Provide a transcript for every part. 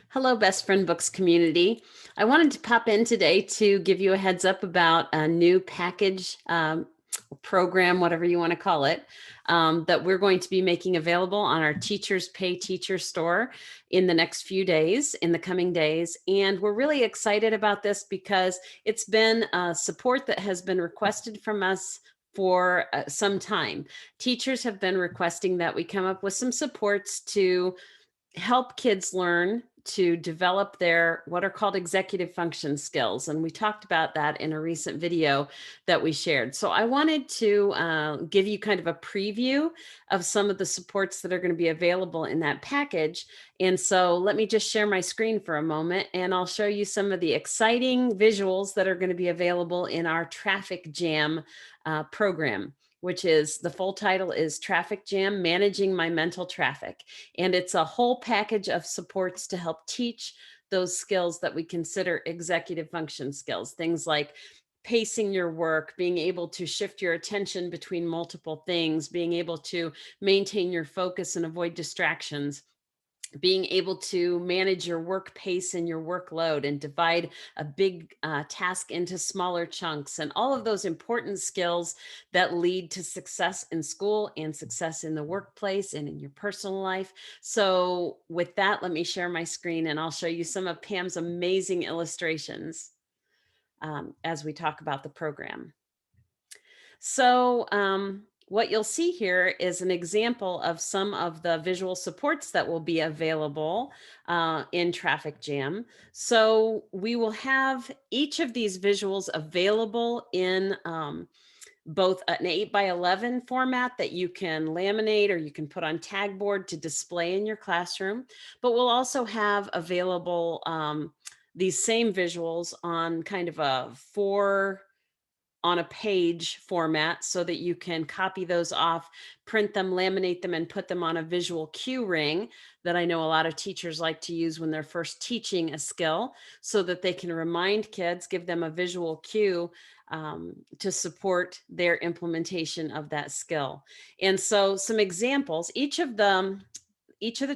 Hello, Best Friend Books community. I wanted to pop in today to give you a heads up about a new package program, whatever you want to call it, that we're going to be making available on our Teachers Pay Teacher store in the next few days, in the coming days. And we're really excited about this because it's been support that has been requested from us for some time. Teachers have been requesting that we come up with some supports to help kids learn to develop their what are called executive function skills. And we talked about that in a recent video that we shared. So I wanted to give you kind of a preview of some of the supports that are going to be available in that package. And so let me just share my screen for a moment and I'll show you some of the exciting visuals that are going to be available in our traffic jam program, which is the full title is Traffic Jam, Managing My Mental Traffic. And it's a whole package of supports to help teach those skills that we consider executive function skills, things like pacing your work, being able to shift your attention between multiple things, being able to maintain your focus and avoid distractions, being able to manage your work pace and your workload and divide a big task into smaller chunks, and all of those important skills that lead to success in school and success in the workplace and in your personal life. So with that, let me share my screen and I'll show you some of Pam's amazing illustrations as we talk about the program. So what you'll see here is an example of some of the visual supports that will be available in Traffic Jam. So we will have each of these visuals available in both an 8x11 format that you can laminate or you can put on tag board to display in your classroom, but we'll also have available these same visuals on kind of a on a page format so that you can copy those off, print them, laminate them, and put them on a visual cue ring that I know a lot of teachers like to use when they're first teaching a skill so that they can remind kids, give them a visual cue to support their implementation of that skill. And so some examples, each of the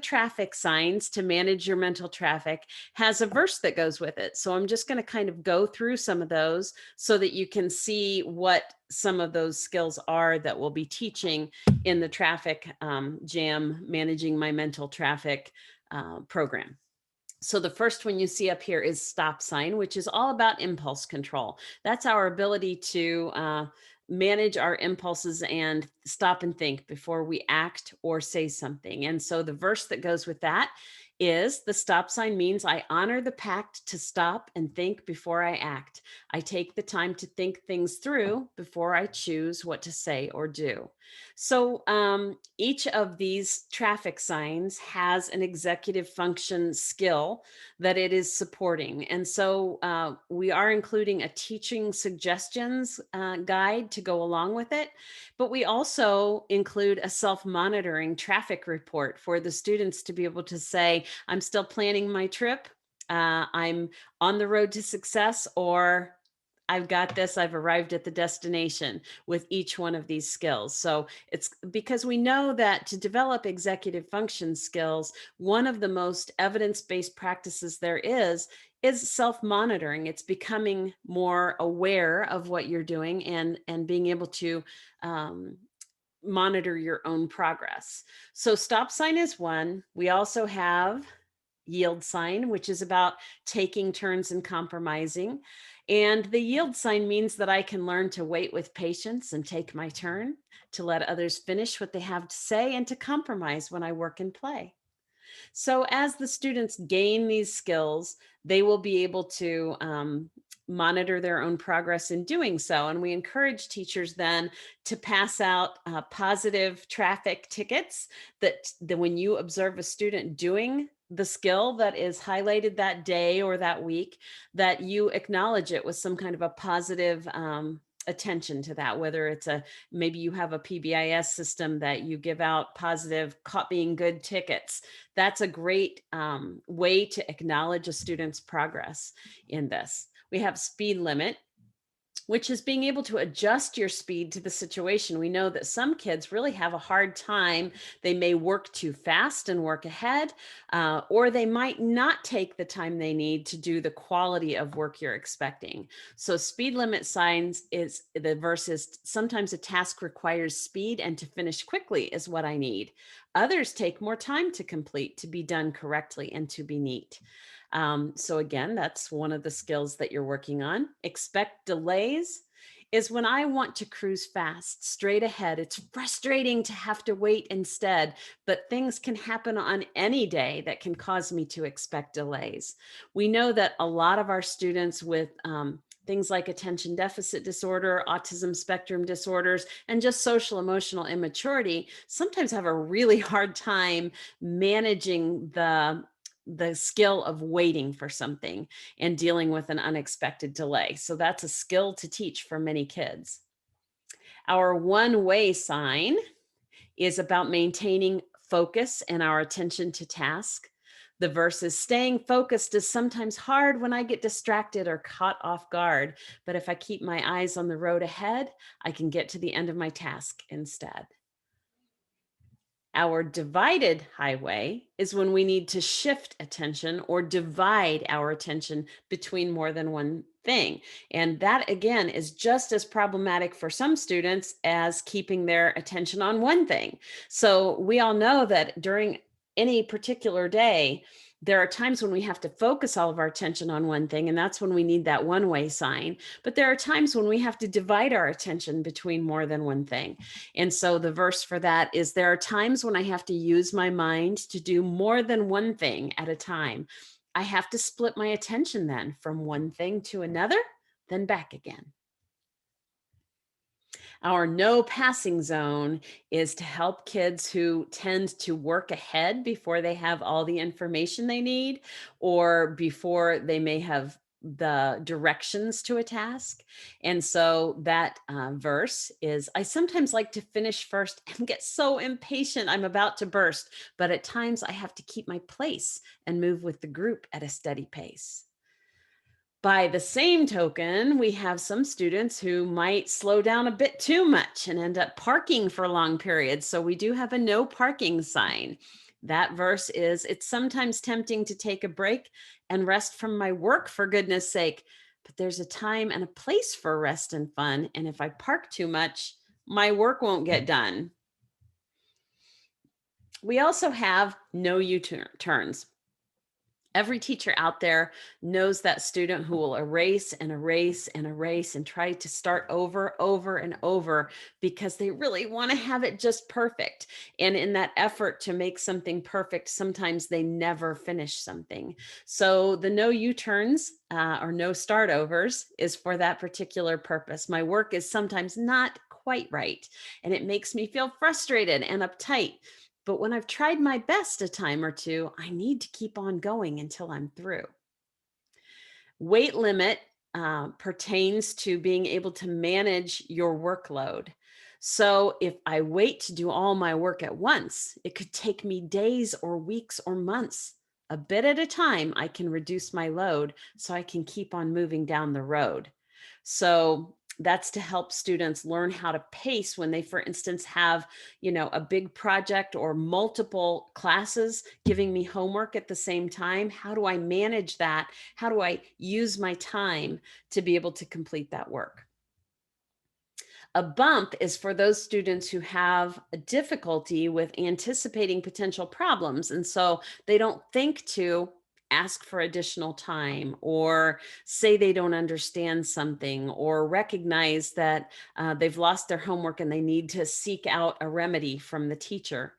traffic signs to manage your mental traffic has a verse that goes with it. So I'm just going to kind of go through some of those so that you can see what some of those skills are that we'll be teaching in the traffic jam, managing my mental traffic program. So the first one you see up here is stop sign, which is all about impulse control. That's our ability to manage our impulses and stop and think before we act or say something. And so the verse that goes with that is the stop sign means I honor the pact to stop and think before I act. I take the time to think things through before I choose what to say or do. So each of these traffic signs has an executive function skill that it is supporting. And so we are including a teaching suggestions guide to go along with it, but we also include a self-monitoring traffic report for the students to be able to say, I'm still planning my trip, I'm on the road to success, or I've got this, I've arrived at the destination with each one of these skills. So it's because we know that to develop executive function skills, one of the most evidence-based practices there is self-monitoring. It's becoming more aware of what you're doing and being able to monitor your own progress. So stop sign is one. We also have yield sign, which is about taking turns and compromising. And the yield sign means that I can learn to wait with patience and take my turn, to let others finish what they have to say, and to compromise when I work and play. So as the students gain these skills, they will be able to monitor their own progress in doing so. And we encourage teachers then to pass out positive traffic tickets that when you observe a student doing the skill that is highlighted that day or that week, that you acknowledge it with some kind of a positive attention to that, whether it's maybe you have a PBIS system that you give out positive copying good tickets. That's a great way to acknowledge a student's progress in this. We have speed limit. which is being able to adjust your speed to the situation. We know that some kids really have a hard time. They may work too fast and work ahead, or they might not take the time they need to do the quality of work you're expecting. So, speed limit signs is the verse is sometimes a task requires speed and to finish quickly is what I need. Others take more time to complete, to be done correctly, and to be neat. So again, that's one of the skills that you're working on. Expect delays is when I want to cruise fast, straight ahead. It's frustrating to have to wait instead, but things can happen on any day that can cause me to expect delays. We know that a lot of our students with things like attention deficit disorder, autism spectrum disorders, and just social emotional immaturity sometimes have a really hard time managing the skill of waiting for something and dealing with an unexpected delay. So that's a skill to teach for many kids. Our one-way sign is about maintaining focus and our attention to task. The verse is staying focused is sometimes hard when I get distracted or caught off guard, but if I keep my eyes on the road ahead, I can get to the end of my task instead. Our divided highway is when we need to shift attention or divide our attention between more than one thing. And that, again, is just as problematic for some students as keeping their attention on one thing. So we all know that during any particular day, there are times when we have to focus all of our attention on one thing, and that's when we need that one-way sign. But there are times when we have to divide our attention between more than one thing. And so the verse for that is there are times when I have to use my mind to do more than one thing at a time. I have to split my attention then from one thing to another, then back again. Our no passing zone is to help kids who tend to work ahead before they have all the information they need or before they may have the directions to a task. And so that verse is I sometimes like to finish first and get so impatient I'm about to burst, but at times I have to keep my place and move with the group at a steady pace. By the same token, we have some students who might slow down a bit too much and end up parking for long periods. So we do have a no parking sign. That verse is it's sometimes tempting to take a break and rest from my work, for goodness sake. But there's a time and a place for rest and fun. And if I park too much, my work won't get done. We also have no U-turns. Every teacher out there knows that student who will erase and erase and erase and try to start over and over because they really want to have it just perfect. And in that effort to make something perfect, sometimes they never finish something. So the no U-turns or no start overs is for that particular purpose. My work is sometimes not quite right, and it makes me feel frustrated and uptight. But when I've tried my best a time or two, I need to keep on going until I'm through. Weight limit pertains to being able to manage your workload. So if I wait to do all my work at once, it could take me days or weeks or months. A bit at a time, I can reduce my load so I can keep on moving down the road. So that's to help students learn how to pace when they, for instance, have, a big project or multiple classes giving me homework at the same time. How do I manage that? How do I use my time to be able to complete that work? A bump is for those students who have a difficulty with anticipating potential problems. And so they don't think to ask for additional time or say they don't understand something or recognize that they've lost their homework and they need to seek out a remedy from the teacher.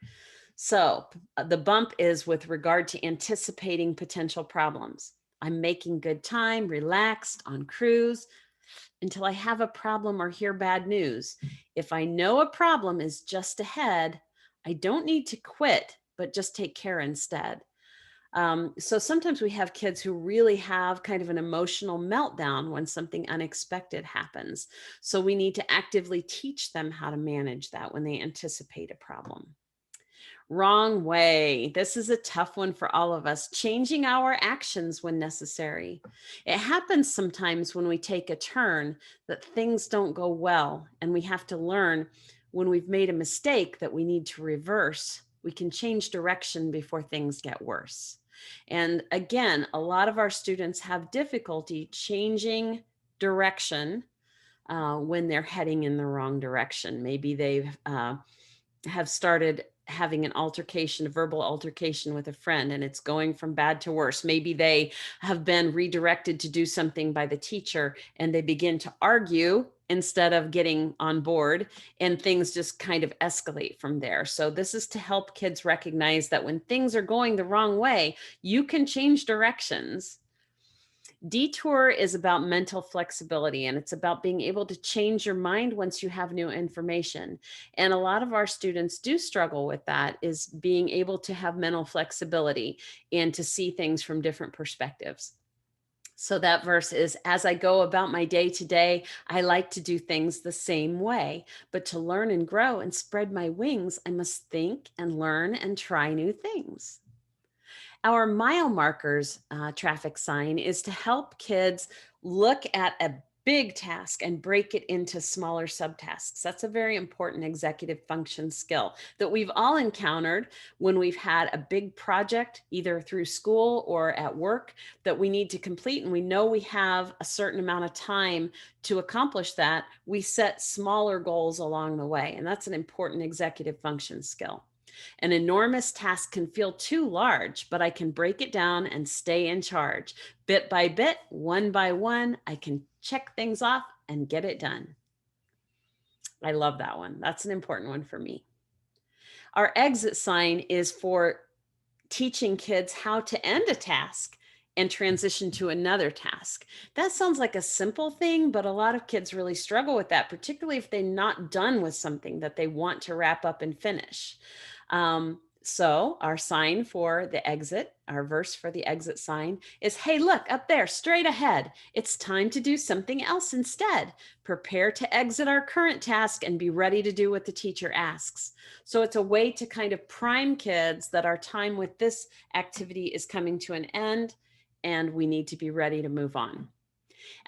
So the bump is with regard to anticipating potential problems. I'm making good time, relaxed, on cruise until I have a problem or hear bad news. If I know a problem is just ahead, I don't need to quit, but just take care instead. So sometimes we have kids who really have kind of an emotional meltdown when something unexpected happens. So we need to actively teach them how to manage that when they anticipate a problem. Wrong way. This is a tough one for all of us. Changing our actions when necessary. It happens sometimes when we take a turn that things don't go well, and we have to learn when we've made a mistake that we need to reverse. We can change direction before things get worse. And again, a lot of our students have difficulty changing direction when they're heading in the wrong direction. Maybe they've have started having an altercation, a verbal altercation with a friend, and it's going from bad to worse. Maybe they have been redirected to do something by the teacher and they begin to argue instead of getting on board, and things just kind of escalate from there. So this is to help kids recognize that when things are going the wrong way, you can change directions. Detour is about mental flexibility, and it's about being able to change your mind once you have new information. And a lot of our students do struggle with that, is being able to have mental flexibility and to see things from different perspectives. So that verse is, as I go about my day to day, I like to do things the same way, but to learn and grow and spread my wings, I must think and learn and try new things. Our mile markers traffic sign is to help kids look at a big task and break it into smaller subtasks. That's a very important executive function skill that we've all encountered when we've had a big project, either through school or at work, that we need to complete. And we know we have a certain amount of time to accomplish that. We set smaller goals along the way. And that's an important executive function skill. An enormous task can feel too large, but I can break it down and stay in charge. Bit by bit, one by one, I can check things off and get it done. I love that one. That's an important one for me. Our exit sign is for teaching kids how to end a task and transition to another task. That sounds like a simple thing, but a lot of kids really struggle with that, particularly if they're not done with something that they want to wrap up and finish. So our sign for the exit, our verse for the exit sign is, hey, look up there, straight ahead. It's time to do something else instead. Prepare to exit our current task and be ready to do what the teacher asks. So it's a way to kind of prime kids that our time with this activity is coming to an end and we need to be ready to move on.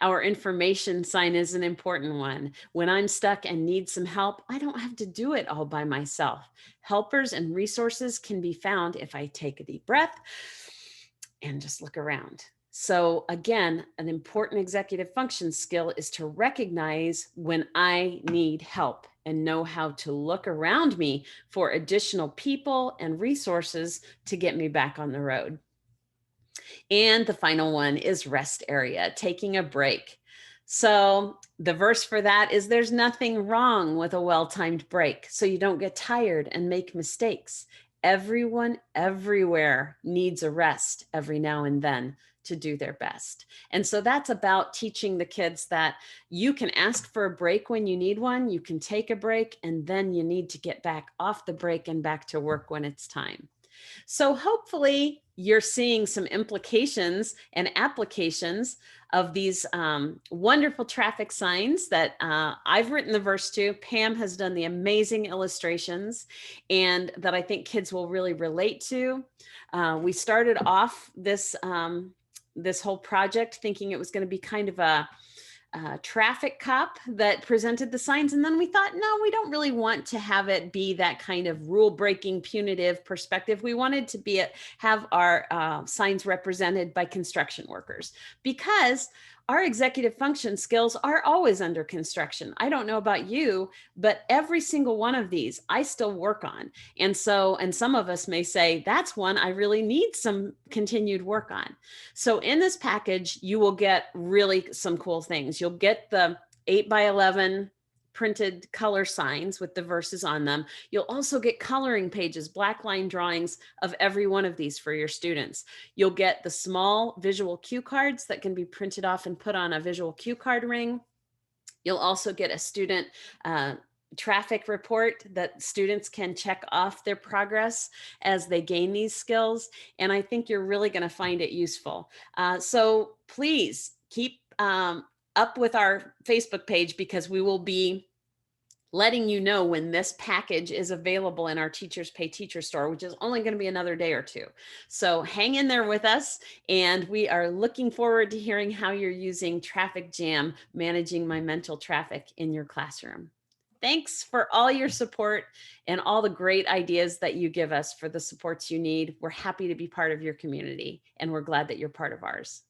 Our information sign is an important one. When I'm stuck and need some help, I don't have to do it all by myself. Helpers and resources can be found if I take a deep breath and just look around. So again, an important executive function skill is to recognize when I need help and know how to look around me for additional people and resources to get me back on the road. And the final one is rest area, taking a break. So the verse for that is, there's nothing wrong with a well-timed break, so you don't get tired and make mistakes. Everyone everywhere needs a rest every now and then to do their best. And so that's about teaching the kids that you can ask for a break when you need one, you can take a break, and then you need to get back off the break and back to work when it's time. So hopefully you're seeing some implications and applications of these wonderful traffic signs that I've written the verse to. Pam has done the amazing illustrations, and that I think kids will really relate to. We started off this this whole project thinking it was going to be kind of a traffic cop that presented the signs. And then we thought, no, we don't really want to have it be that kind of rule breaking, punitive perspective. We wanted to have our signs represented by construction workers, because our executive function skills are always under construction. I don't know about you, but every single one of these I still work on. And some of us may say, that's one I really need some continued work on. So in this package, you will get really some cool things. You'll get the 8x11 printed color signs with the verses on them. You'll also get coloring pages, black line drawings of every one of these for your students. You'll get the small visual cue cards that can be printed off and put on a visual cue card ring. You'll also get a student traffic report that students can check off their progress as they gain these skills. And I think you're really going to find it useful. So please keep up with our Facebook page, because we will be letting you know when this package is available in our Teachers Pay Teacher store, which is only going to be another day or two. So hang in there with us, and we are looking forward to hearing how you're using Traffic Jam, managing my mental traffic in your classroom. Thanks for all your support and all the great ideas that you give us for the supports you need. We're happy to be part of your community, and we're glad that you're part of ours.